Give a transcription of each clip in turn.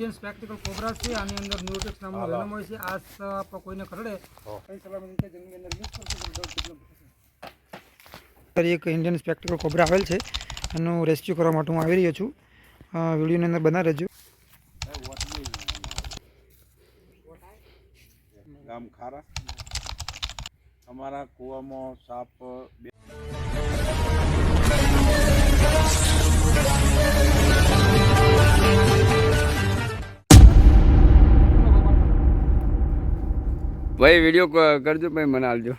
Indian spectacle cobra છે. આની અંદર ન્યુટેક્સ નામનો વેનમ હોય છે. આ સાપ કોઈને કરડે કઈ સલામત રીતે જમીનની અંદર મિક્સ કરશે. એક ઇન્ડિયન સ્પેક્ટિકલ કોબ્રા આવેલ છે, એનું રેસ્ક્યુ કરવા માટે હું આવી રહ્યો છું. વિડીયોની અંદર બના રહેજો. ગામ ખારા અમારા કૂવામાં સાપ ભાઈ વિડીયો કરજો ભાઈ, મને આલજો.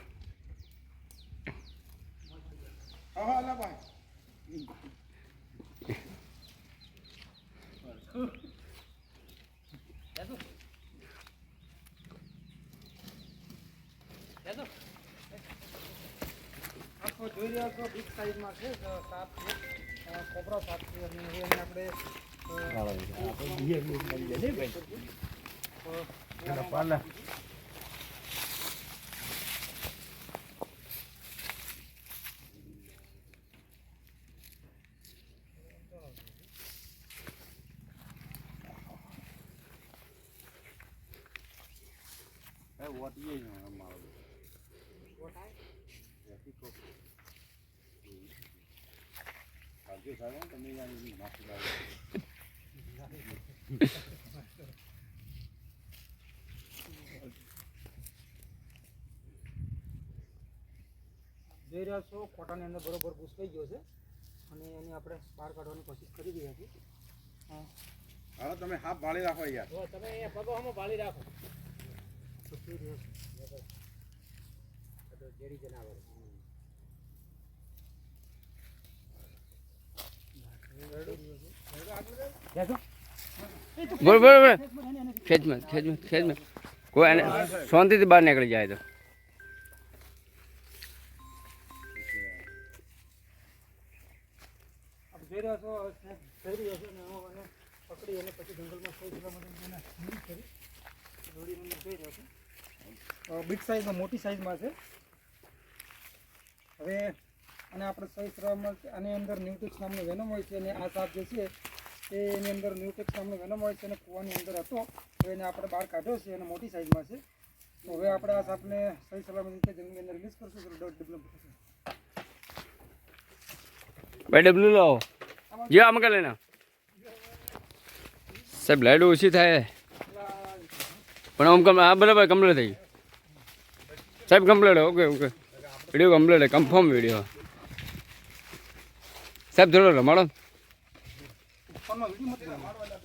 જોઈ રહ્યા છો બિગ સાઈઝમાં છે સાપ છે, કોબ્રા સાપ છે. અને હવે એને આપણે જોઈ રહ્યા છો કોટાની અંદર બરોબર ઘૂસવાઈ ગયો છે અને એની આપણે બહાર કાઢવાની કોશિશ કરી રહ્યા છીએ. હા તમે હાફ ભાળી રાખો યાર. તમે અહીંયા પગો આમાં ભાળી રાખો. ઝેરી જનાવર બોલ બોલ બોલ, ખેંચમાં ખેંચમાં ખેંચમાં, કોઈ એને શાંતિથી બહાર નીકળી જાય તો. જોઈ રહ્યા છો થઈ રહ્યો છે ને એને પકડી અને પછી જંગલમાં સહી કરવા માટે એને રિલીઝ કરી દોડીને જોઈ રહ્યો છે. બિગ સાઇઝમાં મોટી સાઇઝમાં છે. હવે અને આપણે સહી કરવામાં આની અંદર ન્યુટેક્સ નામનો વેનમ હોય છે અને આ સાપ જે છે એની અંદર ન્યુટેક્સ નામનો વેનમ હોય છે અને કૂવાની અંદર હતો. હવે એને આપણે બહાર કાઢ્યો છે અને મોટી સાઇઝમાં છે. તો હવે આપણે આ સાપને સહી સલામત રીતે જમીનની અંદર રિલીઝ કરશું તો ડેવલપ થશે. ભાઈ ડબલું લાવો, જે આમ કરી લેના સાહેબ, લાઈટ ઓછી થાય પણ આમ કમ. હા બરાબર કમ્પ્લીટ થઈ સાહેબ, complete. Okay okay, video complete, confirm video સાહેબ. થોડો રમાડો.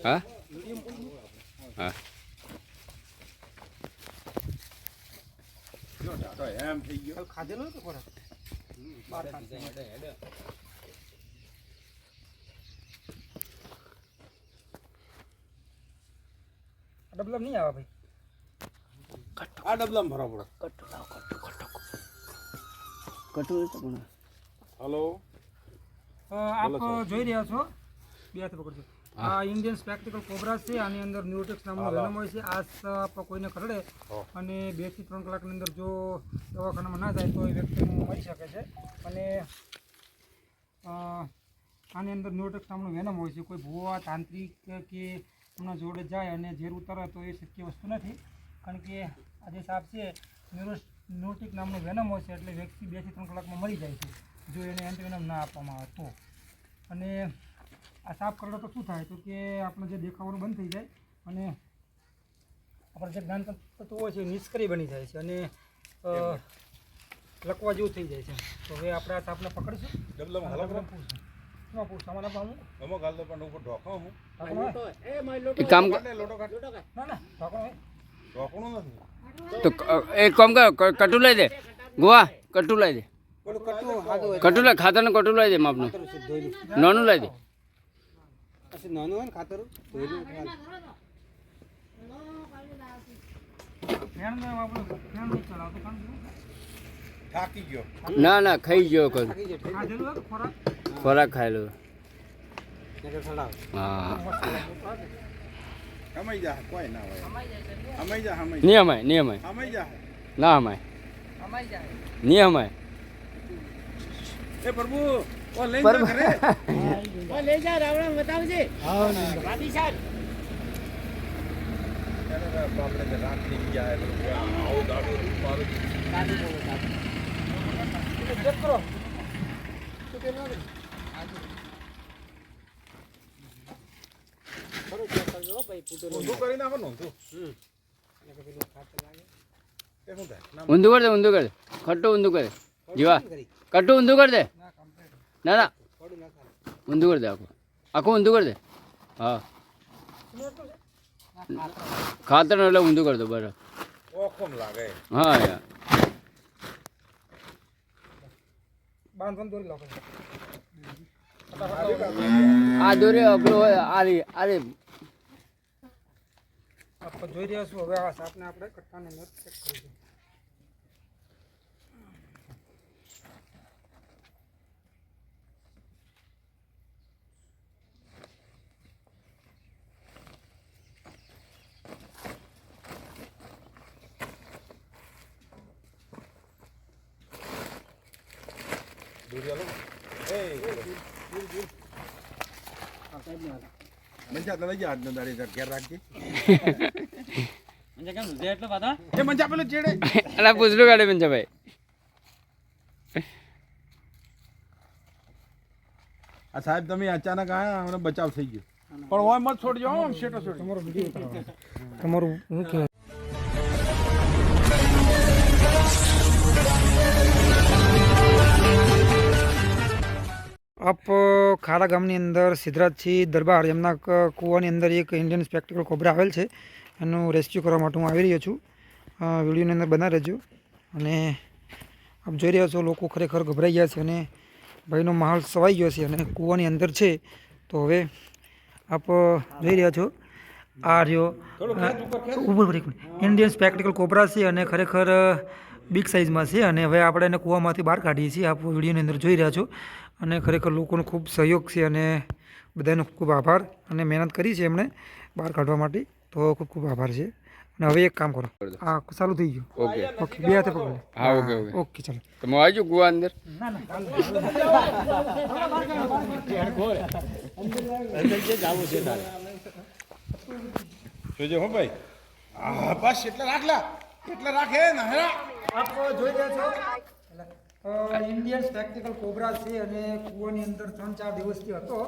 હા હા એમ થઈ ગયો. ખાધેલો કે ખોરાક ડબલમ નહીં આવે ભાઈ. આ ડબલામાં ભરવા પડે. હલો, આપ જોઈ રહ્યા છો, બે હાથ પકડજો. આ ઇન્ડિયન સ્પેક્ટિકલ કોબ્રા છે. આની અંદર ન્યુટેક્સ નામનો વેનમ હોય છે. આ સાપ કોઈને કરડે અને 2 થી 3 કલાકની અંદર જો દવાખાનામાં ના જાય તો એ વ્યક્તિનું મરી શકે છે. અને આની અંદર ન્યુટેક્સ નામનો વેનમ હોય છે. કોઈ ભૂવા તાંત્રિક કે એમના જોડે જાય અને ઝેર ઉતારે તો એ શક્ય વસ્તુ નથી, કારણ કે આ જે સાપ છે ન્યુટેક્સ નામનો વેનમ હોય છે એટલે વ્યક્તિ 2 થી 3 કલાકમાં મરી જાય છે જો એને એન્ટીવેનમ ના આપવામાં આવે તો. અને આ સાપ કરડે તો શું થાય તો કે આપણે જે દેખાવાનું બંધ થઈ જાય અને આપણે જે જ્ઞાન તત્વો હોય છે નિષ્ક્રિય બની જાય છે અને લકવા જેવું થઈ જાય છે. તો હવે આપણે આ સાપને પકડીશું. ડબલામાં હાલો કરો. ના પૂછ સામાન આપવાનું અમો ગાલ દો પણ ઉપર ઢોકો હું. એક કામ કર, લોટો કાઢ. ના ના ઢોકણું ઢોકણું નથી. તો એક કામ કર, કટુ લઈ દે ગોવા, કટુ લઈ દે, કટુ લઈ, ખાતરનું કટુ લઈ દે માપનું, નાનું લઈ દે. નાનું હોય ને ખાતર થાકી ગયો. ના ના ખાઈ ગયો કર, ખોરાક ખાયેલો. હા હમાઈ જા, કોઈ ના હોય. હમાઈ જા, હમાઈ નહીં અમાય, નહીં અમાય, હમાઈ જા. ના અમાય, નહીં અમાય. એ પ્રભુ ઓ લઈ જા ઘરે. લઈ જા રાવણ બતાવજે. હા ભાભી સાહેબ આપણે રાત થઈ ગયા આવો દાડો મારું ચેક કરો ઊંધું કરી નાખો ને ઊંધું એ શું થાય ઊંધું કર દે ઊંધું કર દે ખટ્ટું ઊંધું કર દે જીવા કટ્ટું ઊંધું કર દે ના ના ઊંધું કર દે આખું આખું ઊંધું કર દે હા ખાતર એટલે ઊંધું કર દો બરાબર ઓખમ લાગે હા યાર બાંધવાનું દોરી લાવો આ દોરે અઘરો હોય આ રે આપણે જોઈ રહ્યા છું હવે આ સાપને આપણે કટ્ટાની અંદર ચેક કરીશું મંજા તો લઈ જા આજનો દાડી ઘેર રાખજે મંજા કેમ છે એટલે પાછા એ મંજા પેલો ચેડે અલા પૂછલું કાઢે પંચાભાઈ આ સાહેબ તમે અચાનક આયા અમને બચાવ થઈ ગયો પણ ઓય મત છોડજો આમ શેટો છોડ તમારો વિડીયો તમારું શું કહેવાય આપ ખારા ગામની અંદર સિદ્ધરાજસિંહ દરબાર એમના કૂવાની અંદર એક ઇન્ડિયન સ્પેક્ટિકલ કોબ્રા આવેલ છે એનું રેસ્ક્યુ કરવા માટે હું આવી રહ્યો છું વિડીયોની અંદર બના રહેજો અને આપ જોઈ રહ્યા છો લોકો ખરેખર ગભરાઈ ગયા છે અને ભાઈનો માહોલ સવાઈ ગયો છે અને કૂવાની અંદર છે તો હવે આપ જોઈ રહ્યા છો આ રહ્યો ઉપર ઇન્ડિયન સ્પેક્ટિકલ કોબ્રા છે અને ખરેખર બિગ સાઇઝમાં છે અને હવે આપણે એને કૂવામાંથી બહાર કાઢીએ છીએ આપ વિડીયોની અંદર જોઈ રહ્યા છો અને ખરેખર લોકોનો ખૂબ સહયોગ છે અને બધાનો ખૂબ ખૂબ આભાર અને મહેનત કરી છે એમણે બહાર કાઢવા માટે તો ખૂબ ખૂબ આભાર છે અને હવે એક કામ કરો આ ચાલુ થઈ ગયું ઓકે ઓકે બે હાથે પકડો હા ઓકે ઓકે ઓકે ચાલો તમે આવજો કુવા અંદર જોજો હો ભાઈ હા બસ એટલે રાખલા એટલે રાખે ને હેરા આપ જોઈ રહ્યા છો ઇન્ડિયન સ્પેક્ટિકલ કોબ્રા છે અને કૂવાની અંદર 3-4 દિવસથી હતો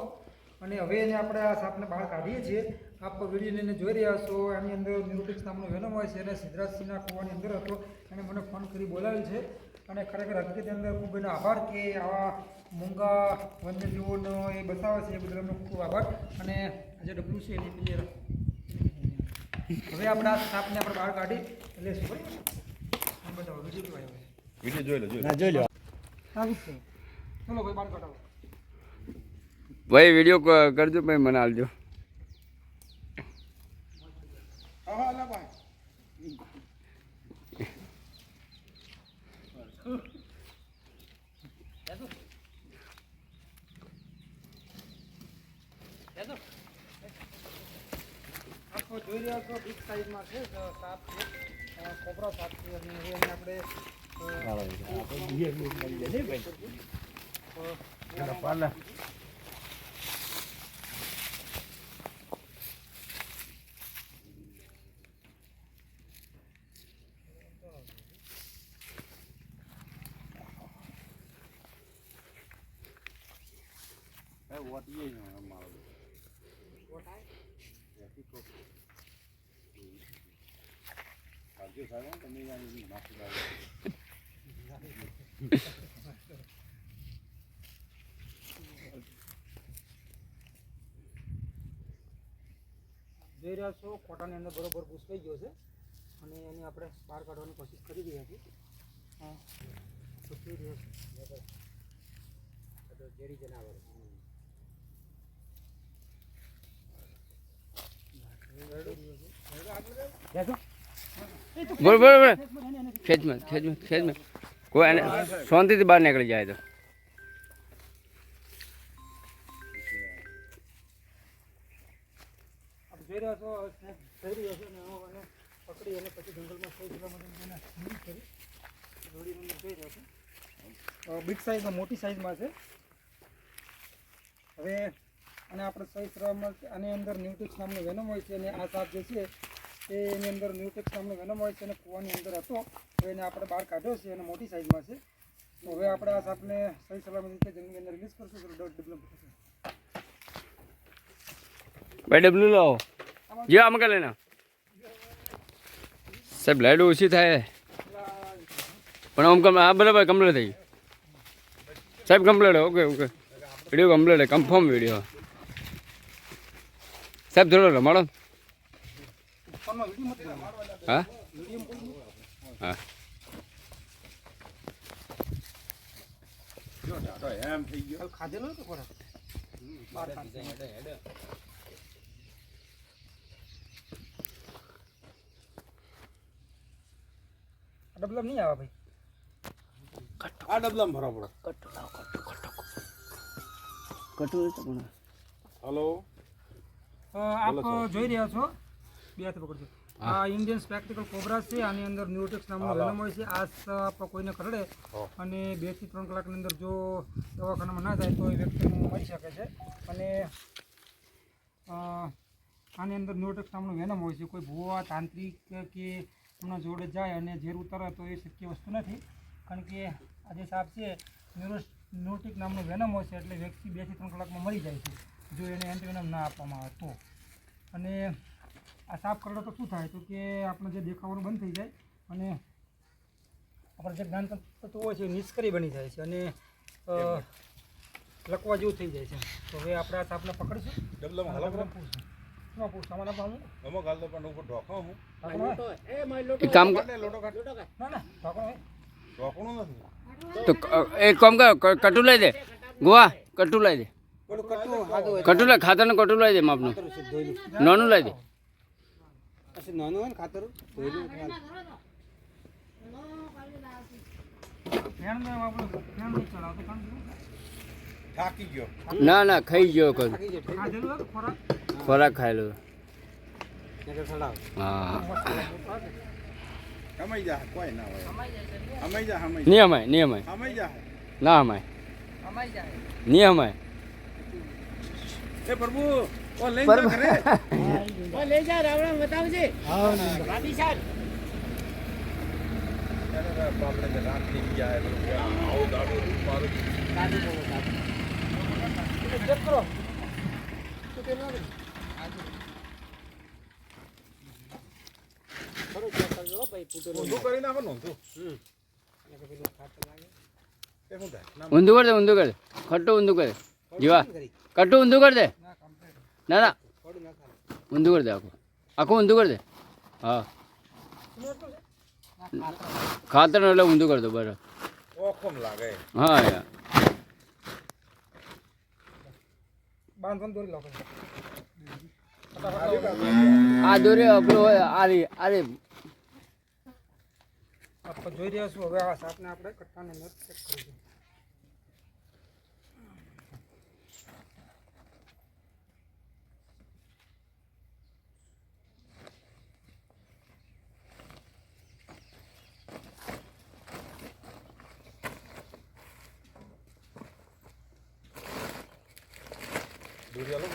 અને હવે એને આપણે આ સાપને બહાર કાઢીએ છીએ આપ વિડીયોને જોઈ રહ્યા છો એની અંદર ન્યુરોટિક્સ નામનો વેનમ હોય છે અને સિદ્ધરાજસિંહના કૂવાની અંદર હતો એને મને ફોન કરી બોલાવેલ છે અને ખરેખર હકીકતની અંદર ખૂબ એનો આભાર કે આવા મૂંગા વન્યજીવોનો એ બતાવે છે એ બદલ એમનો ખૂબ આભાર અને આજે ડબલું છે એની ક્લિયર હવે આપણે આ સાપને આપણે બહાર કાઢી એટલે શું ભાઈ બતાવો વિડીયો આવ્યો વિડિયો જોઈ લો જોઈ લો સારું છે ચલો ભાઈ બહાર કાઢો ભાઈ વિડીયો કરજો ભાઈ મને આલજો હા હા લા ભાઈ આપ જોઈ રહ્યા છો બિગ સાઇઝમાં છે સાપ છે કોબરા સાપ છે અને એને આપણે પાલા જોઈ રહ્યા છો ખોટાની અંદર બરોબર ઘૂસવાઈ ગયો છે અને એને આપણે બહાર કાઢવાની કોશિશ કરી રહ્યા છીએ તો જોઈ રહ્યા છો ઝેરી જનાવર બોલ બોલ બોલ ખેંચમાં ખેંચમાં ખેંચમાં કોઈ એને શાંતિથી બહાર નીકળી જાય તો આપ જોઈ રહ્યા છો સ્નેક થઈ રહ્યો છે અને એને પકડી અને પછી જંગલમાં થઈ જવા માટે એને રિલીઝ કરી જોડીને જોઈ રહ્યો છે બિગ સાઇઝમાં મોટી સાઇઝમાં છે હવે અને આપણે સહી શ્રમમાં આની અંદર ન્યુટ્રિક્સ નામનું વેનમ હોય છે અને આ સાપ જે છે એની અંદર ન્યુટેક્સ નામનો વેનમ હોય છે અને કૂવાની અંદર હતો. તો એને આપણે બહાર કાઢ્યો છે અને મોટી સાઇઝમાં છે. તો હવે આપણે આ સાપને સહી સલામત રીતે જંગલની અંદર રિલીઝ કરશું. તો ડેવલપ થશે. ભાઈ ડબલું લાવો જે આમ કરે ને સાહેબ લાઈટ ઓછી થાય પણ આમ હા બરાબર કમ્પ્લીટ થઈ સાહેબ complete okay okay video complete confirm video સાહેબ થોડો રમાડો ફોનમાં વિડીયો મત બનાવો. હા વિડીયો હા જો ટાટો એમ થઈ ગયો. ખાધેલો હતો ખોરાક બહાર કાઢશે. ડબલમ નહીં આવે ભાઈ. આ ડબલામાં ભરવા પડે. હલો આપ જોઈ રહ્યા છો બે હાથે પકડજો. આ ઇન્ડિયન સ્પેક્ટિકલ કોબ્રા છે. આની અંદર ન્યુટેક્સ નામનો વેનમ હોય છે. આ સાપ કોઈને કરડે અને 2 થી 3 કલાકની અંદર જો દવાખાનામાં ના જાય તો એ વ્યક્તિનું મરી શકે છે. અને આની અંદર ન્યુટેક્સ નામનો વેનમ હોય છે. કોઈ ભૂવા તાંત્રિક કે એમના જોડે જાય અને ઝેર ઉતારે તો એ શક્ય વસ્તુ નથી. કારણ કે આ જે સાપ છે ન્યુટેક નામનો વેનમ હોય છે એટલે વ્યક્તિ 2 થી 3 કલાકમાં મરી જાય છે જો એને એન્ટીવેનમ ના આપવામાં આવે તો. અને આ સાપ કરડે તો શું થાય તો કે આપણે જે દેખાવાનું બંધ થઈ જાય અને આપણે જે જ્ઞાન તત્વો હોય છે એ નિષ્ક્રિય બની જાય છે અને લકવા જેવું થઈ જાય છે. તો હવે આપણે આ સાપને પકડીશું. ડબલામાં હાલો કરો. શું પૂછ સામાન આપવાનું અમુક હાલ તો પણ ઉપર ઢોકો હું એક કામ કર લોટો કાઢ. ના ના ઢોકણું હોય. ઢોકણું નથી. તો એક કામ કર કટુ લઈ દે ગોવા કટુ લઈ દે કટુ લઈ ખાતરનું કટુ લઈ દે માપનું નાનું લઈ દે નાનું હોય ને ખાતર થાકી ગયો. ના ના ખાઈ ગયો કર ખાધેલું હોય ખોરાક ખોરાક ખાયેલો હા હમાઈ જા કોઈ ના હોય. હમાઈ જા હમાઈ નહીં અમાય નહીં અમાય હમાઈ જા. ના અમાય નહીં અમાય એ પ્રભુ ઓ લઈ જા કરે. લઈ જા રાવણ બતાવજે ભાભી સાહેબ આપણે તો રાત થઈ ગયા એટલે આવો દાડો મારું ચેક કરો. ઊંધું કરી નાખો ને ઊંધું. એ શું થાય? ના, ઊંધું કર દે ઊંધું કર દે ખટ્ટું ઊંધું કર દે જીવા કટ્ટું ઊંધું કર દે ના ના ઊંધું કર દે આખું આખું ઊંધું કર દે હા ખાતર એટલે ઊંધું કર દો બરાબર ઓખમ લાગે. હા યાર બાંધવાનું દોરી લાવો. આ દોરે આપણો હોય આરી આરે આપણે જોઈ રહ્યા છું હવે આ સાપને આપણે કટ્ટાની અંદર ચેક કરીશું. દૂરી હાલો.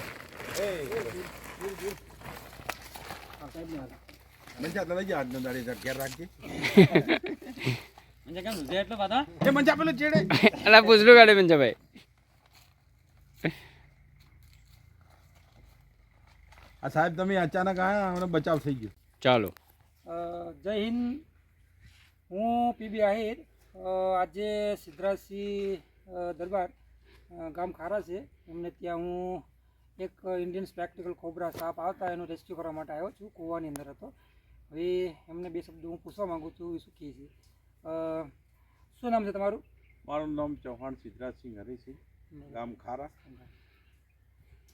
એ મંજા તો લઈ જા આજનો દાડી તાર ઘેર રાખજે. એ મંજા પેલો ચેડે. અલા પૂછલું કાઢે પંચા ભાઈ આ સાહેબ તમે અચાનક આયા અમને બચાવ થઈ ગયો. ચાલો જય હિન્દ. હું પીબી આહિર. આજે સિદ્ધરાજસિંહ દરબાર ગામ ખારા છે એમને ત્યાં હું એક ઇન્ડિયન સ્પેક્ટિકલ કોબ્રા સાપ આવતા એનું રેસ્ક્યુ કરવા માટે આવ્યો છું. કૂવાની અંદર હતો. હવે એમને 2 શબ્દ હું પૂછવા માગું છું એ શું કહે છે. શું નામ છે તમારું? મારું નામ ચૌહાણ સિદ્ધરાજસિંહ હરીસિંહ, ગામ ખારા.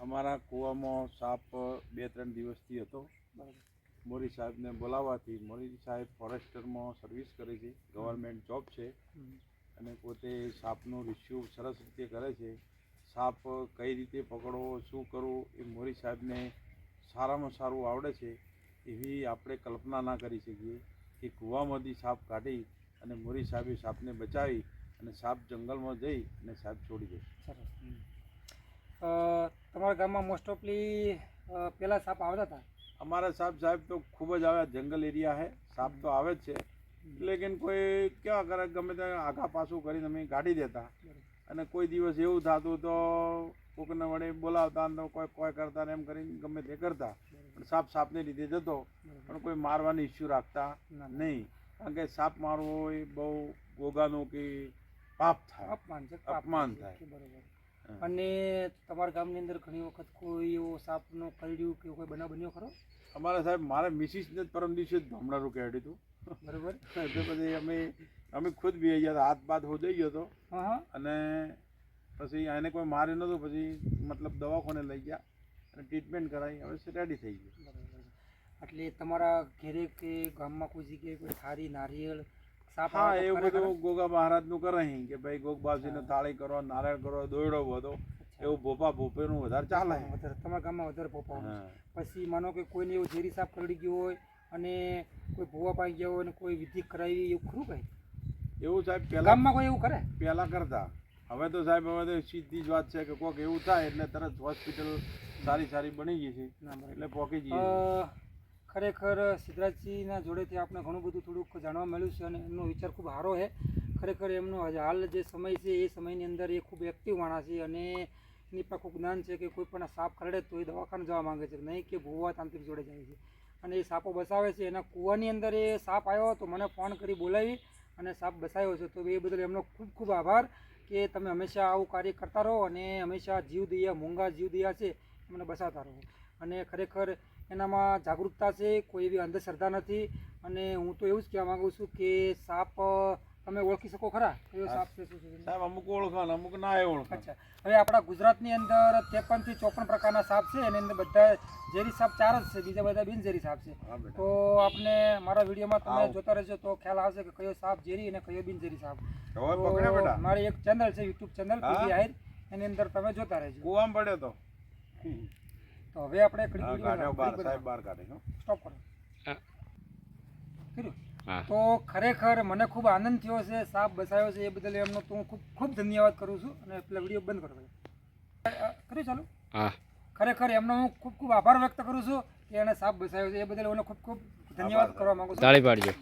અમારા કૂવામાં સાપ 2-3 દિવસથી હતો. મોરી સાહેબને બોલાવવાથી મોરી સાહેબ ફોરેસ્ટરમાં સર્વિસ કરે છે, ગવર્મેન્ટ જોબ છે અને પોતે સાપનું રિસ્યુ સરસ રીતે કરે છે. સાપ કઈ રીતે પકડવો, શું કરવું એ મોરી સાહેબને સારામાં સારું આવડે છે. એવી આપણે કલ્પના ના કરી શકીએ કે કૂવામાંથી સાપ કાઢી અને મોરી સાહેબે સાપને બચાવી અને સાપ જંગલમાં જઈ અને સાહેબ છોડી દે. સરસ. તમારા ગામમાં મોસ્ટ ઓફલી પહેલાં સાપ આવતા હતા અમારા સાહેબ તો ખૂબ જ આવે, જંગલ એરિયા છે, સાપ તો આવે જ છે, લેકિન કોઈ કેવા કરે ગમે તે આઘા પાછું કરીને અમે કાઢી દેતા, અને કોઈ દિવસ એવું થતું તો કોકને વડે બોલાવતા તો કોઈ કરતા ને એમ કરીને ગમે તે કરતા, પણ સાપને લીધે જતો, પણ કોઈ મારવાની ઇસ્યુ રાખતા નહીં, કારણ કે સાપ મારવો એ બહુ ગોગાનું કે પાપ થાય, અપમાન થાય. બરોબર. અને તમારા ગામની અંદર ઘણી વખત કોઈ એવો સાપનો કરડ્યું કે કોઈ બનાવ બન્યો ખરો? અમારા સાહેબ મારા મિસિસને જ પરમ દિવસે જ ભમણારું કહેડ્યું હતું. બરોબર. એટલે પછી અમે ખુદ બી ગયા હતા, હાથ બાથ હોજાઈ ગયો હતો, હા. અને પછી એને કોઈ માર્યું નહોતું, પછી મતલબ દવાખાને લઈ ગયા અને ટ્રીટમેન્ટ કરાવી, હવે રેડી થઈ ગયું. બરોબર. એટલે તમારા ઘેરે કે ગામમાં કોઈ જગ્યાએ કોઈ થારી નારિયેળ સાપ હા, આવે તો એવું ખરે ખરા? બધું ગોગા મહારાજનું કરે અહીં કે ભાઈ ગોગ બાપજીને થાળી કરો, નારિયેળ કરો, દોયડો બધો એવું ભોપેનું વધારે ચાલે. વધારે તમારા ગામમાં વધારે પોપાવ. હા. પછી માનો કે કોઈને એવું ઝેરી સાપ કરડી ગયો હોય અને કોઈ ભૂવા પાઈ ગયા હોય અને કોઈ વિધિ કરાવી એવું ખરું કઈ એવું સાહેબ પહેલા ગામમાં કોઈ એવું કરે? કરતા, હવે તો સાહેબ હવે તો સીધી જ વાત છે કે કોઈક એવું થાય એટલે તરત હોસ્પિટલ સારી બની ગઈ છે, એટલે પહોંચી જઈએ. ખરેખર સિદ્ધરાજજીના જોડેથી આપણે ઘણું બધું થોડુંક જાણવા મળ્યું છે અને એમનો વિચાર ખૂબ સારો છે. ખરેખર એમનો હાલ જે સમય છે એ સમયની અંદર એ ખૂબ એક્ટિવ માણસ છે અને એની પાસે ખૂબ જ્ઞાન છે કે કોઈ પણ સાપ કરડે તો એ દવાખાને જવા માંગે છે, નહીં કે ભૂવા તાંત્રિક જોડે જાય છે. અને એ સાપો બસાવે છે, એના કૂવાની અંદર એ સાપ આવ્યો તો મને ફોન કરી બોલાવી અને સાપ બસાવ્યો છે, તો એ બદલ એમનો ખૂબ ખૂબ આભાર કે તમે હંમેશા આવું કાર્ય કરતા રહો અને હંમેશા જીવદયા મૂંગા જીવદયા છે મને બસાવતા રહો. અને ખરેખર એનામાં જાગૃતતા છે, કોઈ એવી અંધશ્રદ્ધા નથી. અને હું તો એવું જ કહેવા માગું છું કે સાપ તમે ઓળખી શકો ખરા કયો સાપ છે શું છે? સાહેબ અમુક ઓળખાણ અમુક ના એ ઓળખાણ. અચ્છા, હવે આપણા ગુજરાતની અંદર 53 થી 54 પ્રકારના સાપ છે, એની અંદર બધા ઝેરી સાપ 4 જ છે, બીજા બધા બિનઝેરી સાપ છે. હા બેટા. તો આપણે મારા વિડીયોમાં તમે જોતા રહેજો તો ખ્યાલ આવશે કે કયો સાપ ઝેરી અને કયો બિનઝેરી સાપ. હવે પકડ્યો બેટા. મારી એક ચેનલ છે, યુટ્યુબ ચેનલ પીજી આહિર, એની અંદર તમે જોતા રહેજો. કૂવામાં પડ્યો તો તો હવે આપણે એક કાઢ્યો બહાર, સાહેબ બહાર કાઢ્યો. સ્ટોપ કરો. કર્યું? હા. તો ખરેખર મને ખૂબ આનંદ થયો છે, સાપ બસાયો છે એ બદલ એમનો તો હું ખૂબ ખૂબ ધન્યવાદ કરું છું. અને પેલા વિડીયો બંધ કરો ભાઈ. કર્યું ચાલુ? હા. ખરેખર એમનો હું ખૂબ ખૂબ આભાર વ્યક્ત કરું છું કે એને સાપ બસાયો છે એ બદલ એનો ખૂબ ખૂબ ધન્યવાદ કરવા માંગુ છું. તાળી પાડજો.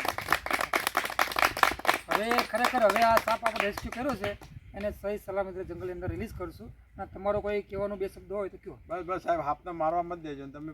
હવે ખરેખર હવે આ સાપ આપણે રેસ્ક્યુ કર્યો છે એને સહી સલામત જંગલની અંદર રિલીઝ કરશું. અને તમારો કોઈ કહેવાનો બે શબ્દ હોય તો કયો. બસ સાહેબ, હાથને મારવા મત દેજો ને તમે